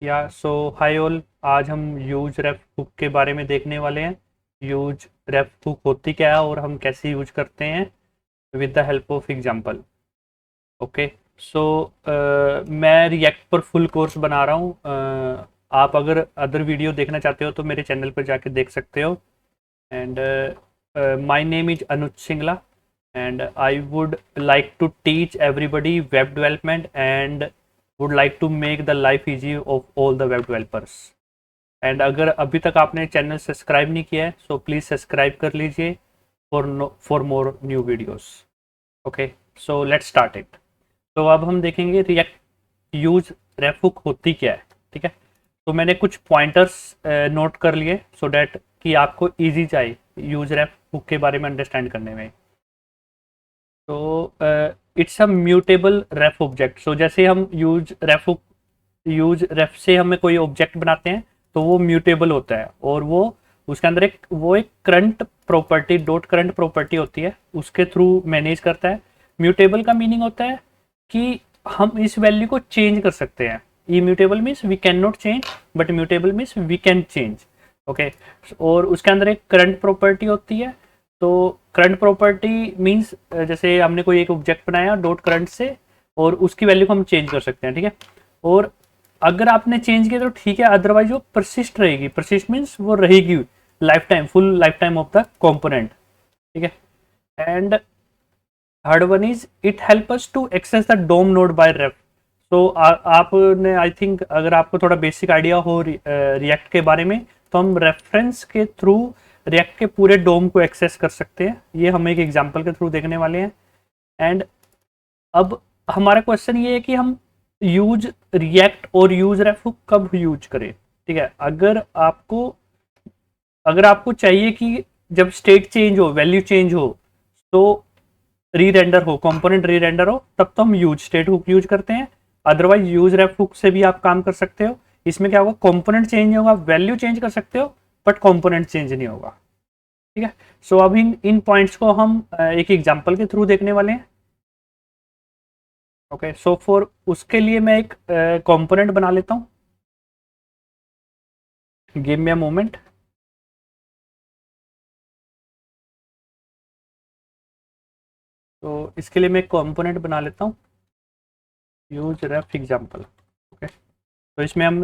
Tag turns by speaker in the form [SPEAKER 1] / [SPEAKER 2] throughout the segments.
[SPEAKER 1] या सो hi all. आज हम यूज रेफ हुक के बारे में देखने वाले हैं। यूज रेफ हुक होती क्या है और हम कैसे यूज करते हैं with the help of example. Okay. So मैं रिएक्ट पर फुल कोर्स बना रहा हूँ। आप अगर अदर वीडियो देखना चाहते हो तो मेरे चैनल पर जाके देख सकते हो। And my name is Anuj Singla and I would like to teach everybody web development and would like to make the life easy of all the web developers. And अगर अभी तक आपने चैनल सब्सक्राइब नहीं किया है सो प्लीज़ सब्सक्राइब कर लीजिए for more new videos. Okay, so let's start it. तो अब हम देखेंगे रिएक्ट यूज रेफुक होती क्या है। ठीक है, तो मैंने कुछ पॉइंटर्स नोट कर लिए सो डैट कि आपको इजी जाए यूज रेफुक के बारे में अंडरस्टैंड करने में। तो it's a mutable ref object. So जैसे हम यूज रेफ से हमें कोई ऑब्जेक्ट बनाते हैं तो वो म्यूटेबल होता है और वो उसके अंदर एक current property dot current property होती है, उसके थ्रू मैनेज करता है। म्यूटेबल का मीनिंग होता है कि हम इस वैल्यू को चेंज कर सकते हैं। Immutable means we can not change but mutable means we can change. Okay, और उसके अंदर एक करंट प्रॉपर्टी होती है। तो करंट प्रॉपर्टी मीन्स जैसे हमने कोई एक ऑब्जेक्ट बनाया डॉट करंट से और उसकी वैल्यू को हम चेंज कर सकते हैं। ठीक है, और अगर आपने चेंज किया तो ठीक है, अदरवाइज वो परसिस्ट रहेगी। परसिस्ट मीन्स वो रहेगी life time, full life time of the component. ठीक है, and third one is it help us to access the DOM node by ref. तो आपने आई थिंक अगर आपको थोड़ा बेसिक आइडिया हो रिएक्ट के बारे में तो हम रेफरेंस के थ्रू रिएक्ट के पूरे डोम को एक्सेस कर सकते हैं। ये हम एक एग्जांपल के थ्रू देखने वाले हैं। एंड अब हमारा क्वेश्चन ये है कि हम यूज रिएक्ट और यूज रेफ कब यूज करें। ठीक है, अगर आपको चाहिए कि जब स्टेट चेंज हो, वैल्यू चेंज हो, तो री रेंडर हो, कंपोनेंट री रेंडर हो, तब तो हम यूज स्टेट हुक यूज करते हैं। अदरवाइज यूज रेफ हुक से भी आप काम कर सकते हो। इसमें क्या होगा, कंपोनेंट चेंज नहीं होगा, वैल्यू चेंज कर सकते हो बट कंपोनेंट चेंज नहीं होगा। ठीक है, सो अब इन इन पॉइंट्स को हम एक एग्जांपल के थ्रू देखने वाले हैं। ओके, सो फॉर उसके लिए मैं एक कंपोनेंट बना लेता हूँ। Give me a moment. तो इसके लिए मैं एक कंपोनेंट बना लेता हूँ, यूज रेफ एग्जांपल। ओके, तो इसमें हम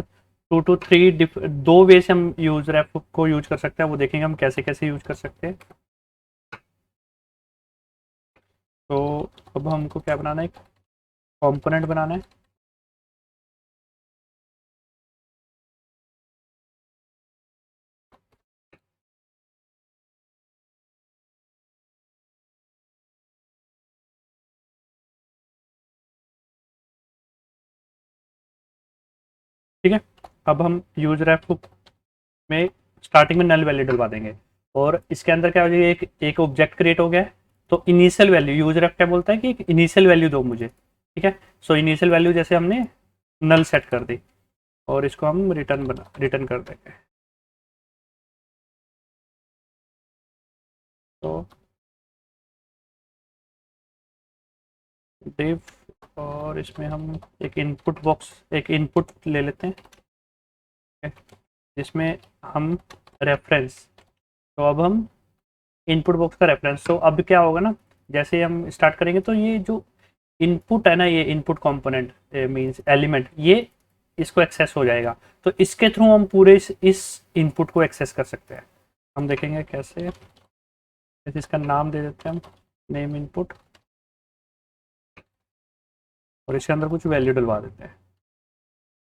[SPEAKER 1] टू टू थ्री दो वे से हम यूज रेफ को यूज कर सकते हैं, वो देखेंगे हम कैसे कैसे यूज कर सकते हैं। तो अब हमको क्या बनाना है, कंपोनेंट बनाना है। ठीक है, अब हम यूज रेफ में स्टार्टिंग में नल वैल्यू डलवा देंगे और इसके अंदर क्या हो जाएगा, एक ऑब्जेक्ट क्रिएट हो गया है। तो इनिशियल वैल्यू यूज रेफ क्या बोलता है कि एक इनिशियल वैल्यू दो मुझे। ठीक है, सो इनिशियल वैल्यू जैसे हमने नल सेट कर दी और इसको हम रिटर्न कर देंगे। तो डिव, और इसमें हम एक इनपुट ले लेते हैं। ठीक है? जिसमें हम रेफरेंस, तो अब हम इनपुट बॉक्स का रेफरेंस। तो अब क्या होगा ना, जैसे हम स्टार्ट करेंगे तो ये जो इनपुट है ना, ये इनपुट कंपोनेंट मींस एलिमेंट, ये इसको एक्सेस हो जाएगा। तो इसके थ्रू हम पूरे इस इनपुट को एक्सेस कर सकते हैं। हम देखेंगे कैसे। इसका नाम दे देते हैं हम, नेम इनपुट, और इसके अंदर कुछ वैल्यू डलवा देते हैं।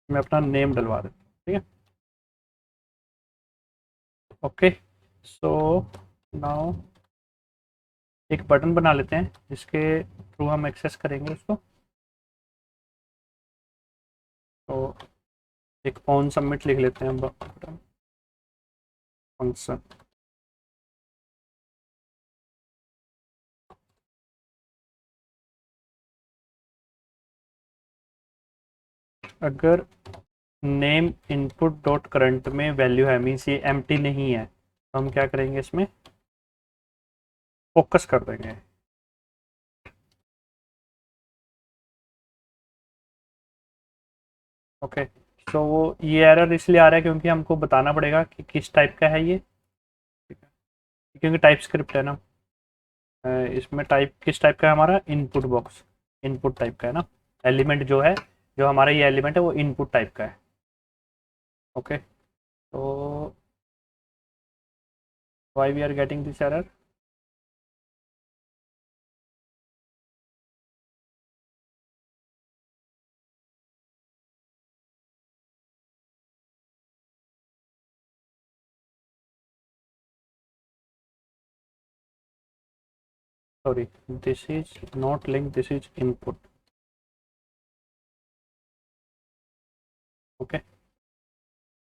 [SPEAKER 1] मैं अपना नेम डलवा देता हूँ। ठीक है, ओके, सो नाउ एक बटन बना लेते हैं जिसके थ्रू हम एक्सेस करेंगे उसको। तो एक ऑन सबमिट लिख लेते हैं बटन फंक्शन। अगर नेम इनपुट डॉट करंट में वैल्यू है, मीन्स ये एम्प्टी नहीं है, तो हम क्या करेंगे, इसमें फोकस कर देंगे। ओके, सो वो ये एरर इसलिए आ रहा है क्योंकि हमको बताना पड़ेगा कि किस टाइप का है ये, ठीक है, क्योंकि टाइप स्क्रिप्ट है ना। इसमें टाइप किस टाइप का है हमारा, इनपुट बॉक्स, इनपुट टाइप का है ना। एलिमेंट जो है, जो हमारा ये एलिमेंट है वो इनपुट टाइप का है। ओके, तो why we are getting this error? Sorry, this is not link, this is input. Okay,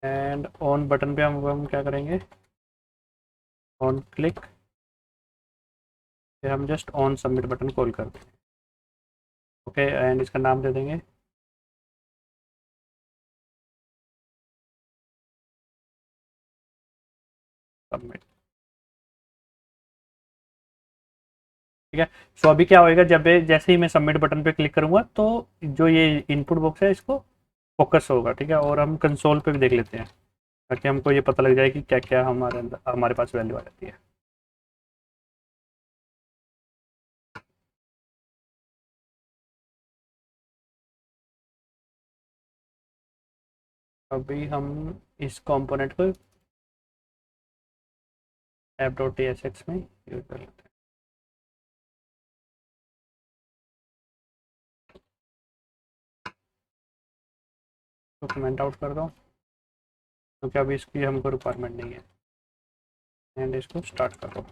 [SPEAKER 1] and on button पे हम क्या करेंगे, ऑन क्लिक, फिर हम just on submit button call कर देंगे। ओके, एंड इसका नाम दे देंगे सबमिट। ठीक है, सो अभी क्या होएगा, जब जैसे ही मैं सबमिट बटन पे क्लिक करूंगा तो जो ये इनपुट बॉक्स है इसको फोकस होगा। ठीक है, और हम कंसोल पे भी देख लेते हैं ताकि हमको ये पता लग जाए कि क्या क्या हमारे अंदर हमारे पास वैल्यू आ जाती है। अभी हम इस कंपोनेंट को ऐप डॉट एस एक्स में यूज कर लेते हैं। तो कमेंट आउट कर दो क्योंकि अभी इसकी हमको रिक्वायरमेंट नहीं है, एंड इसको स्टार्ट कर दो।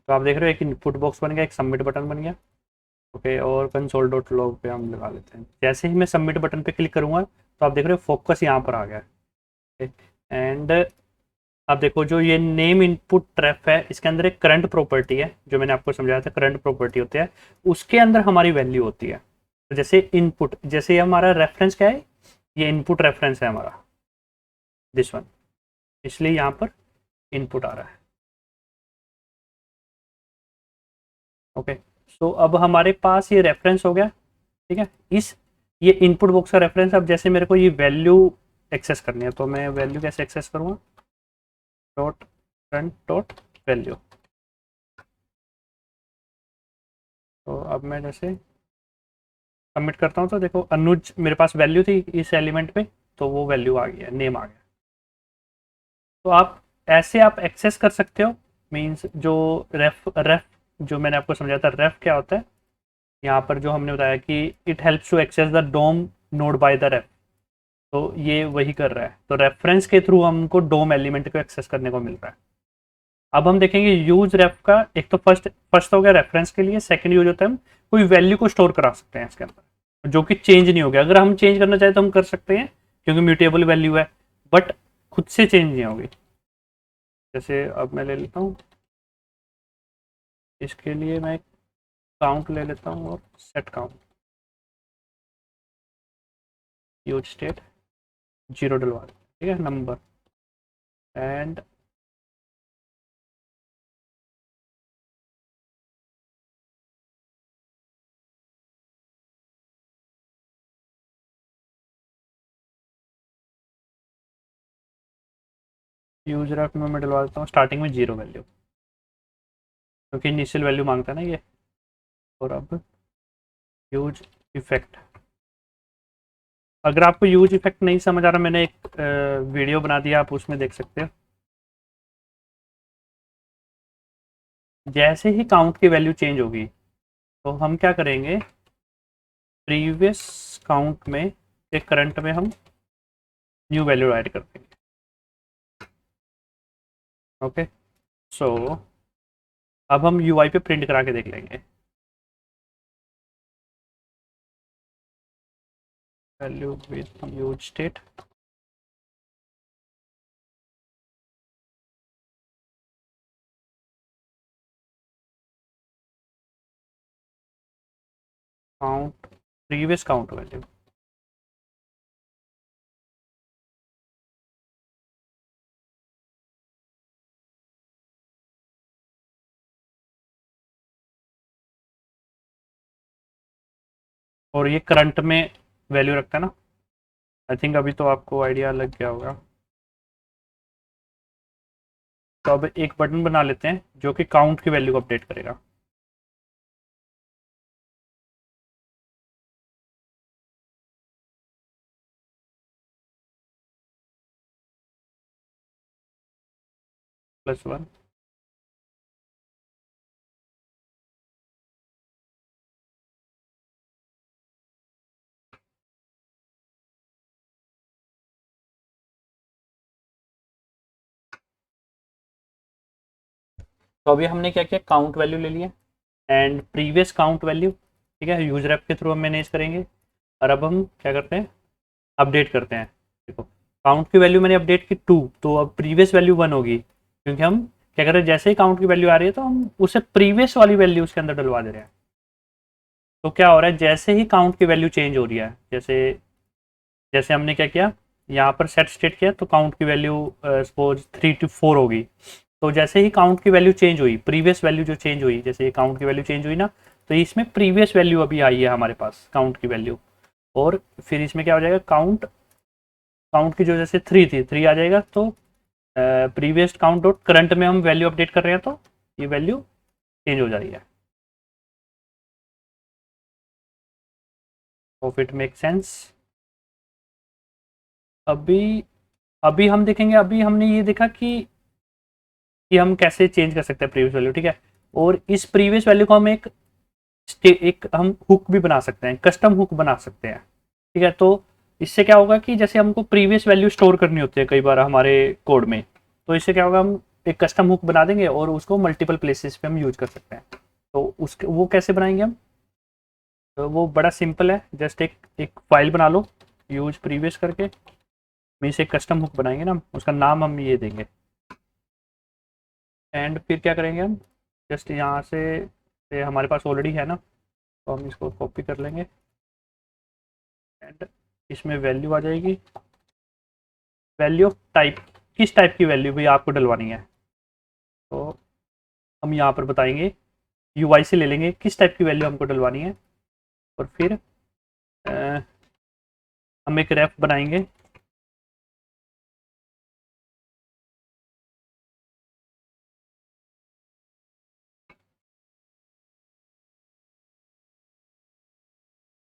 [SPEAKER 1] तो आप देख रहे हो एक इनपुट बॉक्स बन गया, एक सबमिट बटन बन गया। ओके, और कंसोल डॉट लॉग पे हम लगा लेते हैं। जैसे ही मैं सबमिट बटन पे क्लिक करूंगा तो आप देख रहे हो फोकस यहाँ पर आ गया है। एंड आप देखो जो ये नेम इनपुट ट्रैप है इसके अंदर एक करंट प्रॉपर्टी है, जो मैंने आपको समझाया था करंट प्रॉपर्टी होती है, उसके अंदर हमारी वैल्यू होती है। तो जैसे इनपुट, जैसे ये हमारा रेफरेंस क्या है, ये इनपुट रेफरेंस है हमारा, दिस वन, इसलिए यहाँ पर इनपुट आ रहा है। ओके, सो अब हमारे पास ये रेफरेंस हो गया। ठीक है, इस ये इनपुट बॉक्स का रेफरेंस, अब जैसे मेरे को ये वैल्यू एक्सेस करनी है तो मैं वैल्यू कैसे एक्सेस करूँगा, डॉट फ्रंट डॉट वैल्यू। तो अब मैं जैसे सबमिट करता हूँ तो देखो अनुज मेरे पास वैल्यू थी इस एलिमेंट पे, तो वो वैल्यू आ गया, नेम आ गया। तो आप ऐसे आप एक्सेस कर सकते हो, मींस जो रेफ रेफ जो मैंने आपको समझाया था, रेफ क्या होता है, यहाँ पर जो हमने बताया कि it helps to access the DOM node by the ref, तो ये वही कर रहा है। तो रेफरेंस के थ्रू हमको डोम एलिमेंट को एक्सेस करने को मिल रहा है। अब हम देखेंगे यूज रेफ का, एक तो फर्स्ट फर्स्ट हो गया रेफरेंस के लिए, सेकंड यूज होता है हम कोई वैल्यू को स्टोर करा सकते हैं इसके अंदर जो कि चेंज नहीं हो गया। अगर हम चेंज करना चाहें तो हम कर सकते हैं क्योंकि म्यूटेबल वैल्यू है, बट खुद से चेंज नहीं होगी। जैसे अब मैं ले लेता हूँ, इसके लिए मैं काउंट ले लेता हूँ और set count, use state zero डलवा, ठीक है, नंबर, एंड यूज रेफ में मैं डलवा देता हूँ स्टार्टिंग में जीरो वैल्यू, क्योंकि इनिशियल वैल्यू मांगता है ना ये। और अब यूज इफेक्ट, अगर आपको यूज इफेक्ट नहीं समझ आ रहा, मैंने एक वीडियो बना दिया, आप उसमें देख सकते हो। जैसे ही काउंट की वैल्यू चेंज होगी तो हम क्या करेंगे, प्रीवियस काउंट में एक करंट में हम न्यू वैल्यू ऐड कर देंगे। ओके, सो अब हम यूआई पे प्रिंट करा के देख लेंगे, value with use state, count, previous count value. और ये करंट में वैल्यू रखता है ना। आई थिंक अभी तो आपको आइडिया लग गया होगा। तो अब एक बटन बना लेते हैं जो कि काउंट की वैल्यू को अपडेट करेगा। +1। तो अभी हमने क्या किया, काउंट वैल्यू ले लिया एंड प्रीवियस काउंट वैल्यू, ठीक है, यूजर ऐप के थ्रू हम मैनेज करेंगे। और अब हम क्या करते हैं, अपडेट करते हैं। देखो, काउंट की वैल्यू मैंने अपडेट की 2, तो अब प्रीवियस वैल्यू 1 होगी, क्योंकि हम क्या कर रहे हैं, जैसे ही काउंट की वैल्यू आ रही है तो हम उसे प्रीवियस वाली वैल्यू उसके अंदर डलवा दे रहे हैं। तो क्या हो रहा है, जैसे ही काउंट की वैल्यू चेंज हो रही है, जैसे जैसे हमने क्या किया, यहाँ पर सेट स्टेट किया तो काउंट की वैल्यू सपोज 3 to 4 होगी। तो जैसे ही काउंट की वैल्यू चेंज हुई, प्रीवियस वैल्यू जो चेंज हुई, जैसे काउंट की वैल्यू चेंज हुई ना, तो इसमें प्रीवियस वैल्यू अभी आई है हमारे पास, काउंट की वैल्यू। और फिर इसमें क्या हो जाएगा, काउंट काउंट की जो जैसे 3 थी, 3 आ जाएगा। तो प्रीवियस काउंट डॉट करंट में हम वैल्यू अपडेट कर रहे हैं, तो ये वैल्यू चेंज हो जा रही है। Of it make sense. अभी अभी हम देखेंगे, अभी हमने ये देखा कि हम कैसे चेंज कर सकते हैं प्रीवियस वैल्यू, ठीक है। और इस प्रीवियस वैल्यू को हम एक हम हुक भी बना सकते हैं, कस्टम हुक बना सकते हैं, ठीक है। तो इससे क्या होगा कि जैसे हमको प्रीवियस वैल्यू स्टोर करनी होती है कई बार हमारे कोड में, तो इससे क्या होगा, हम एक कस्टम हुक बना देंगे और उसको मल्टीपल प्लेसेस पे हम यूज कर सकते हैं। तो उसके वो कैसे बनाएंगे हम, तो वो बड़ा सिंपल है, जस्ट एक फाइल बना लो यूज प्रीवियस करके, मीन्स एक कस्टम हुक बनाएंगे ना, उसका नाम हम ये देंगे। एंड फिर क्या करेंगे हम, जस्ट यहाँ से हमारे पास ऑलरेडी है ना, तो हम इसको कॉपी कर लेंगे एंड इसमें वैल्यू आ जाएगी। वैल्यू ऑफ टाइप, किस टाइप की वैल्यू भी आपको डलवानी है, तो हम यहाँ पर बताएंगे, यूआई से ले लेंगे किस टाइप की वैल्यू हमको डलवानी है। और फिर अ, हम एक रेफ बनाएंगे,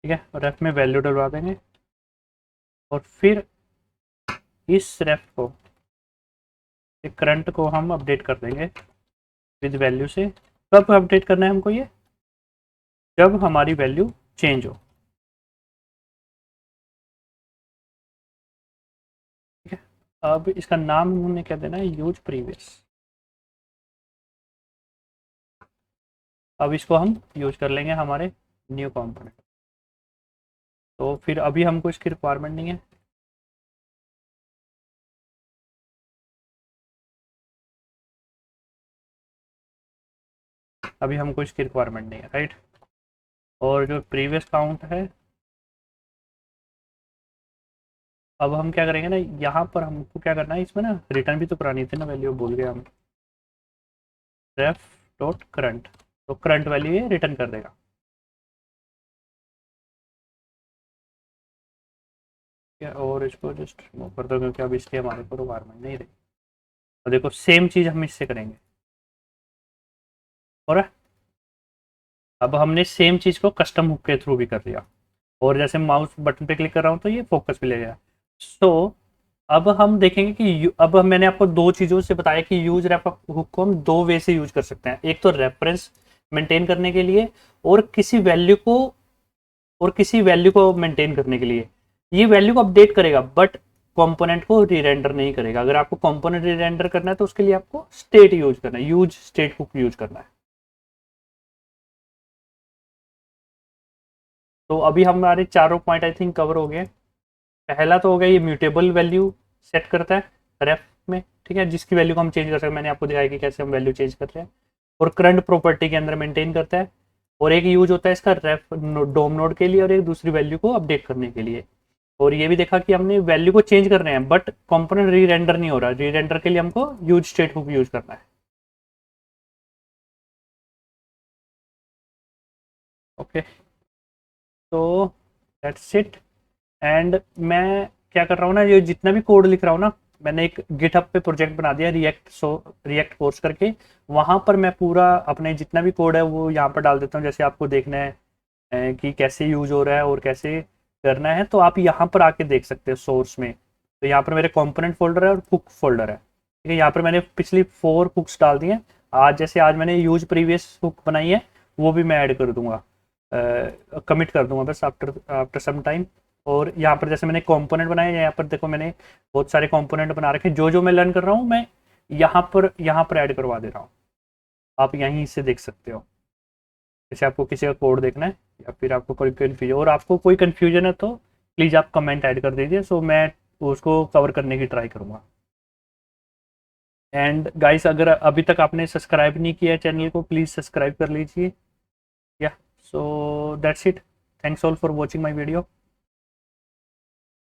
[SPEAKER 1] ठीक है, रेफ में वैल्यू डलवा देंगे। और फिर इस रेफ को, करंट को हम अपडेट कर देंगे विद वैल्यू से। कब अपडेट करना है हमको ये, जब हमारी वैल्यू चेंज हो, ठीक है। अब इसका नाम हमने क्या देना है, यूज प्रीवियस। अब इसको हम यूज कर लेंगे हमारे न्यू कंपोनेंट। तो फिर अभी हमको इसकी रिक्वायरमेंट नहीं है। अभी हमको इसकी रिक्वायरमेंट नहीं है, राइट। और जो प्रीवियस काउंट है, अब हम क्या करेंगे ना, यहाँ पर हमको क्या करना है, इसमें ना रिटर्न भी तो करानी थी ना वैल्यू, भूल गए हम। रेफ डॉट करंट, तो करंट वैल्यू ये रिटर्न कर देगा। ठीक है, और इसको जस्ट मूव कर दो क्योंकि अब इसकी हमारे को रिक्वायरमेंट नहीं रही। और देखो सेम चीज़ हम इससे करेंगे, और अब हमने सेम चीज़ को कस्टम हुक के थ्रू भी कर दिया। और जैसे माउस बटन पे क्लिक कर रहा हूँ तो ये फोकस भी ले गया। सो अब हम देखेंगे कि अब मैंने आपको दो चीज़ों से बताया कि यूज रेफ हुक को हम दो वे से यूज कर सकते हैं, एक तो रेफरेंस मेंटेन करने के लिए, और किसी वैल्यू को मेंटेन करने के लिए। ये वैल्यू को अपडेट करेगा बट कंपोनेंट को रीरेंडर नहीं करेगा। अगर आपको कंपोनेंट रीरेंडर करना है तो उसके लिए आपको स्टेट यूज करना है, यूज स्टेट हुक यूज करना है। तो अभी हमारे चारों पॉइंट आई थिंक कवर हो गए। पहला तो हो गया, ये म्यूटेबल वैल्यू सेट करता है रेफ में, ठीक है, जिसकी वैल्यू को हम चेंज कर सकते हैं। मैंने आपको दिखाया कि कैसे हम वैल्यू चेंज कर रहे हैं। और करंट प्रॉपर्टी के अंदर मेंटेन करता है। और एक यूज होता है इसका रेफ डोम नोड के लिए, और एक दूसरी वैल्यू को अपडेट करने के लिए। और ये भी देखा कि हमने वैल्यू को चेंज कर रहे हैं बट कंपोनेंट री रेंडर नहीं हो रहा, री रेंडर के लिए हमको यूज स्टेट हुक यूज करना है। ओके। तो दैट्स इट। एंड मैं क्या कर रहा हूँ ना, ये जितना भी कोड लिख रहा हूँ ना, मैंने एक गिटहब पे प्रोजेक्ट बना दिया रिएक्ट कोर्स करके। वहाँ पर मैं पूरा अपने जितना भी कोड है वो यहाँ पर डाल देता हूँ। जैसे आपको देखना है कि कैसे यूज हो रहा है और कैसे करना है, तो आप यहाँ पर आके देख सकते हो सोर्स में। तो यहाँ पर मेरे कंपोनेंट फोल्डर है और हुक फोल्डर है, ठीक है। यहाँ पर मैंने पिछली 4 हुक्स डाल दी हैं। आज मैंने यूज प्रीवियस हुक बनाई है, वो भी मैं ऐड कर दूंगा, कमिट कर दूंगा बस आफ्टर आफ्टर सम टाइम। और यहाँ पर जैसे मैंने कंपोनेंट बनाए, यहाँ पर देखो मैंने बहुत सारे कंपोनेंट बना रखे हैं। जो जो मैं लर्न कर रहा हूँ मैं यहाँ पर ऐड करवा दे रहा हूँ। आप यहीं से देख सकते हो। जैसे आपको किसी का कोड देखना है या फिर आपको कोई कन्फ्यूजन, और आपको कोई कन्फ्यूजन है तो प्लीज़ आप कमेंट ऐड कर दीजिए, सो मैं उसको कवर करने की ट्राई करूँगा। एंड गाइस, अगर अभी तक आपने सब्सक्राइब नहीं किया है चैनल को, प्लीज़ सब्सक्राइब कर लीजिए। या so that's it. Thanks all for watching my video.